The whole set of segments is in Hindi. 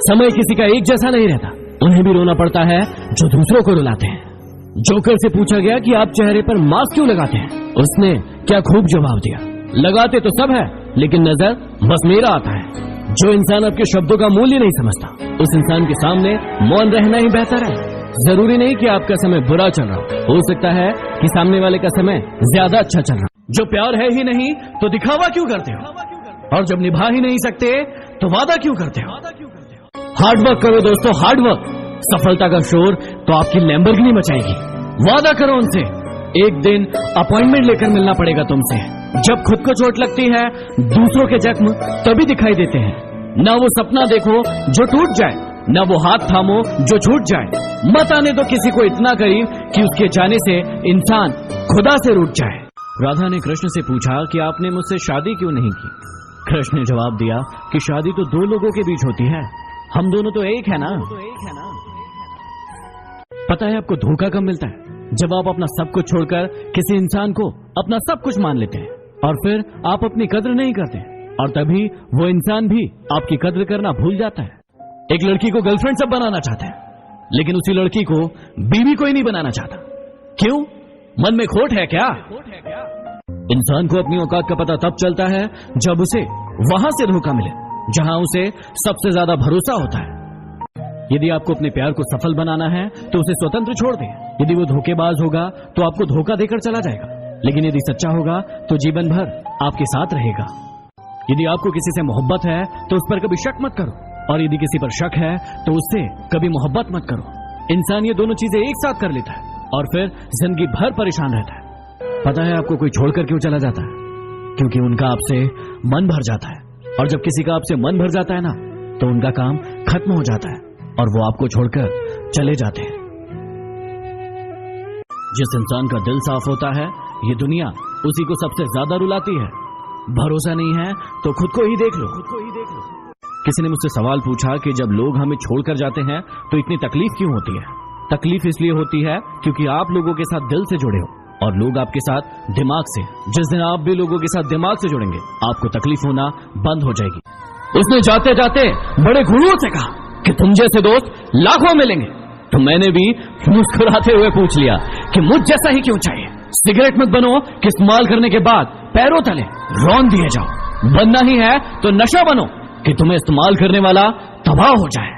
समय किसी का एक जैसा नहीं रहता, उन्हें भी रोना पड़ता है जो दूसरों को रुलाते हैं। जोकर से पूछा गया कि आप चेहरे पर मास्क क्यों लगाते हैं? उसने क्या खूब जवाब दिया, लगाते तो सब है लेकिन नजर बस मेरा आता है। जो इंसान आपके शब्दों का मूल्य नहीं समझता, उस इंसान के सामने मौन रहना ही बेहतर है। जरूरी नहीं कि आपका समय बुरा चल रहा हो सकता है कि सामने वाले का समय ज्यादा अच्छा चल रहा। जो प्यार है ही नहीं तो दिखावा क्यों करते हो, और जब निभा ही नहीं सकते तो वादा क्यों करते हो? हार्डवर्क करो दोस्तों, हार्डवर्क। सफलता का शोर तो आपकी लैम्बोर्गिनी मचाएगी। वादा करो उनसे, एक दिन अपॉइंटमेंट लेकर मिलना पड़ेगा तुमसे। जब खुद को चोट लगती है, दूसरों के जख्म तभी दिखाई देते हैं। ना वो सपना देखो जो टूट जाए, ना वो हाथ थामो जो छूट जाए। मत आने दो किसी को इतना करीब कि उसके जाने से इंसान खुदा से रूठ जाए। राधा ने कृष्ण से पूछा कि आपने मुझसे शादी क्यों नहीं की? कृष्ण ने जवाब दिया कि शादी तो दो लोगों के बीच होती है, हम दोनों तो एक है ना। पता है आपको धोखा कब मिलता है? जब आप अपना सब कुछ छोड़कर किसी इंसान को अपना सब कुछ मान लेते हैं और फिर आप अपनी कद्र नहीं करते, और तभी वो इंसान भी आपकी कद्र करना भूल जाता है। एक लड़की को गर्लफ्रेंड सब बनाना चाहता है, लेकिन उसी लड़की को बीवी कोई नहीं बनाना चाहता। क्यों? मन में खोट है क्या? इंसान को अपनी औकात का पता तब चलता है जब उसे वहां से धोखा मिले जहां उसे सबसे ज्यादा भरोसा होता है। यदि आपको अपने प्यार को सफल बनाना है तो उसे स्वतंत्र छोड़ दें। यदि वो धोखेबाज होगा तो आपको धोखा देकर चला जाएगा, लेकिन यदि सच्चा होगा तो जीवन भर आपके साथ रहेगा। यदि आपको किसी से मोहब्बत है तो उस पर कभी शक मत करो, और यदि किसी पर शक है तो उससे कभी मोहब्बत मत करो। इंसान ये दोनों चीजें एक साथ कर लेता है और फिर जिंदगी भर परेशान रहता है। पता है आपको कोई छोड़कर क्यों चला जाता है? क्योंकि उनका आपसे मन भर जाता है, और जब किसी का आपसे मन भर जाता है ना, तो उनका काम खत्म हो जाता है और वो आपको छोड़कर चले जाते हैं। जिस इंसान का दिल साफ होता है, ये दुनिया उसी को सबसे ज्यादा रुलाती है। भरोसा नहीं है तो खुद को ही देख लो। किसी ने मुझसे सवाल पूछा कि जब लोग हमें छोड़कर जाते हैं तो इतनी तकलीफ क्यों होती है? तकलीफ इसलिए होती है क्योंकि आप लोगों के साथ दिल से जुड़े हो और लोग आपके साथ दिमाग से। जिस दिन आप भी लोगों के साथ दिमाग से जुड़ेंगे, आपको तकलीफ होना बंद हो जाएगी। उसने जाते जाते बड़े गुरुओं से कहा कि तुम जैसे दोस्त लाखों मिलेंगे, तो मैंने भी मुस्कुराते हुए पूछ लिया कि मुझ जैसा ही क्यों चाहिए। सिगरेट मत बनो कि इस्तेमाल करने के बाद पैरों तले रौंद दिए जाओ। बनना ही है तो नशा बनो कि तुम्हें इस्तेमाल करने वाला तबाह हो जाए।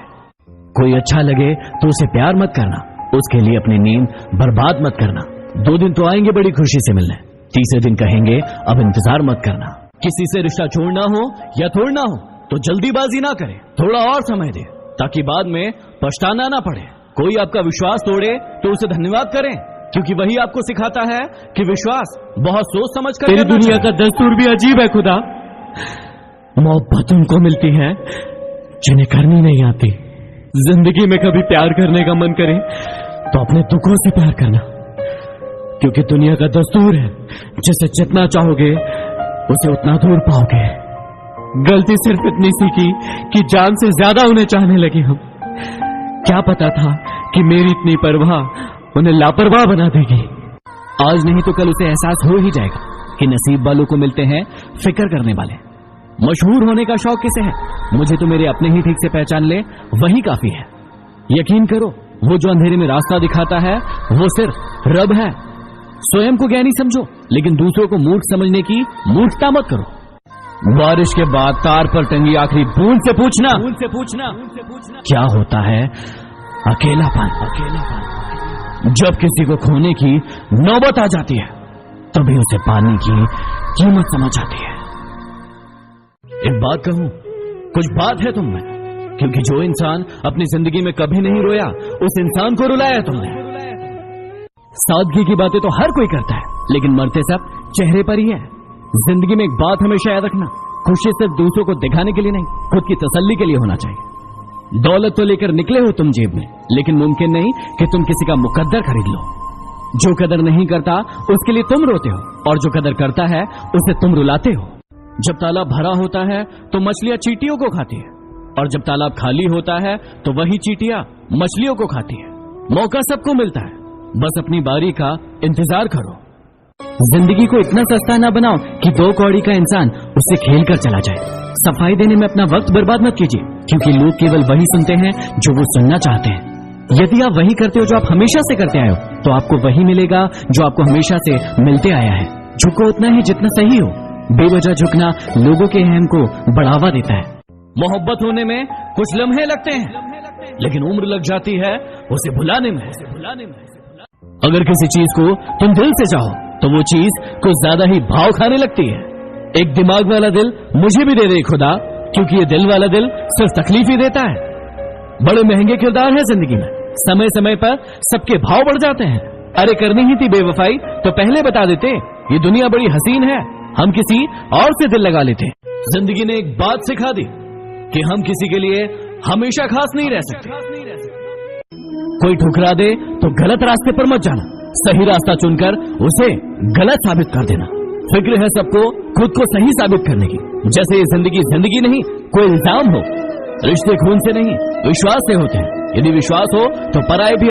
कोई अच्छा लगे तो उसे प्यार मत करना, उसके लिए अपनी नींद बर्बाद मत करना। 2 दिन तो आएंगे बड़ी खुशी से मिलने, तीसरे दिन कहेंगे अब इंतजार मत करना। किसी से रिश्ता छोड़ना हो या तोड़ना हो तो जल्दीबाजी ना करे, थोड़ा और समय दे ताकि बाद में पछताना ना पड़े। कोई आपका विश्वास तोड़े तो उसे धन्यवाद करें, क्योंकि वही आपको सिखाता है कि विश्वास बहुत सोच समझ कर। तेरी दुनिया का दस्तूर भी अजीब है खुदा। मोहब्बत उनको मिलती है जिन्हें करनी नहीं आती। जिंदगी में कभी प्यार करने का मन करे तो अपने दुखों से प्यार करना, क्योंकि दुनिया का दस्तूर है जिसे जितना चाहोगे उसे उतना दूर पाओगे। गलती सिर्फ इतनी सी की कि जान से ज्यादा उन्हें चाहने लगे हम। क्या पता था कि मेरी इतनी परवाह उन्हें लापरवाह बना देगी। आज नहीं तो कल उसे एहसास हो ही जाएगा कि नसीब वालों को मिलते हैं फिक्र करने वाले। मशहूर होने का शौक किसे है? मुझे तो मेरे अपने ही ठीक से पहचान ले वही काफी है। यकीन करो, वो जो अंधेरे में रास्ता दिखाता है वो सिर्फ रब है। स्वयं को ज्ञानी समझो, लेकिन दूसरों को मूर्ख समझने की मूर्खता मत करो। बारिश के बाद तार पर टंगी आखिरी बूंद से पूछना क्या होता है अकेलापन। जब किसी को खोने की नौबत आ जाती है तभी उसे पाने की कीमत समझ आती है। एक बात कहूं, कुछ बात है तुम में, क्योंकि जो इंसान अपनी जिंदगी में कभी नहीं रोया उस इंसान को रुलाया तुमने। सादगी की बातें तो हर कोई करता है, लेकिन मरते सब चेहरे पर ही है। जिंदगी में एक बात हमेशा याद रखना, खुशी सिर्फ दूसरों को दिखाने के लिए नहीं, खुद की तसल्ली के लिए होना चाहिए। दौलत तो लेकर निकले हो तुम जेब में, लेकिन मुमकिन नहीं कि तुम किसी का मुकद्दर खरीद लो। जो कदर नहीं करता उसके लिए तुम रोते हो, और जो कदर करता है उसे तुम रुलाते हो। जब तालाब भरा होता है तो मछलियां चींटियों को खाती है, और जब तालाब खाली होता है तो वही चींटियां मछलियों को खाती है। मौका सबको मिलता है, बस अपनी बारी का इंतजार करो। जिंदगी को इतना सस्ता ना बनाओ कि 2 कौड़ी का इंसान उससे खेल कर चला जाए। सफाई देने में अपना वक्त बर्बाद मत कीजिए, क्योंकि लोग केवल वही सुनते हैं जो वो सुनना चाहते हैं। यदि आप वही करते हो जो आप हमेशा से करते आए हो, तो आपको वही मिलेगा जो आपको हमेशा से मिलते आया है। झुको उतना ही जितना सही हो। बेवजह झुकना लोगों के अहम को बढ़ावा देता है। मोहब्बत होने में कुछ लम्हे लगते हैं, लेकिन उम्र लग जाती है उसे भुलाने में। अगर किसी चीज को तुम दिल से चाहो तो वो चीज कुछ ज्यादा ही भाव खाने लगती है। एक दिमाग वाला दिल मुझे भी दे दे खुदा, क्योंकि ये दिल वाला दिल सिर्फ तकलीफ ही देता है। बड़े महंगे किरदार है जिंदगी में, समय समय पर सबके भाव बढ़ जाते हैं। अरे करनी ही थी बेवफाई तो पहले बता देते, ये दुनिया बड़ी हसीन है, हम किसी और से दिल लगा लेते। जिंदगी ने एक बात सिखा दी कि हम किसी के लिए हमेशा खास नहीं रह सकते। कोई ठुकरा दे तो गलत रास्ते पर मत जाना, सही रास्ता चुनकर उसे गलत साबित कर देना। फिक्र है सबको खुद को सही साबित करने की। जैसे ये जिंदगी नहीं कोई इल्जाम हो। रिश्ते खून से नहीं विश्वास से होते हैं। यदि विश्वास हो तो पराये भी